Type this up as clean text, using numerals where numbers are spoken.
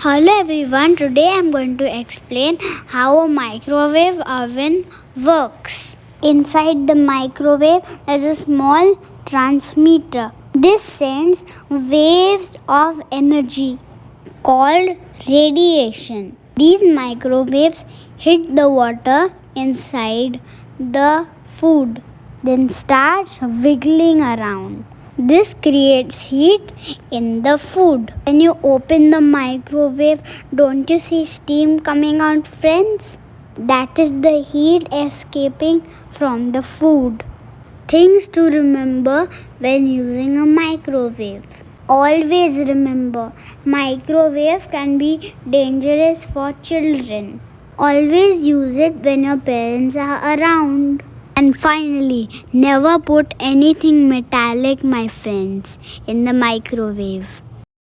Hello everyone, today I am going to explain how a microwave oven works. Inside the microwave is a small transmitter. This sends waves of energy called radiation. These microwaves hit the water inside the food, then starts wiggling around. This creates heat in the food. When you open the microwave, don't you see steam coming out, friends? That is the heat escaping from the food. Things to remember when using a microwave. Always remember, microwave can be dangerous for children. Always use it when your parents are around. And finally, never put anything metallic, my friends, in the microwave.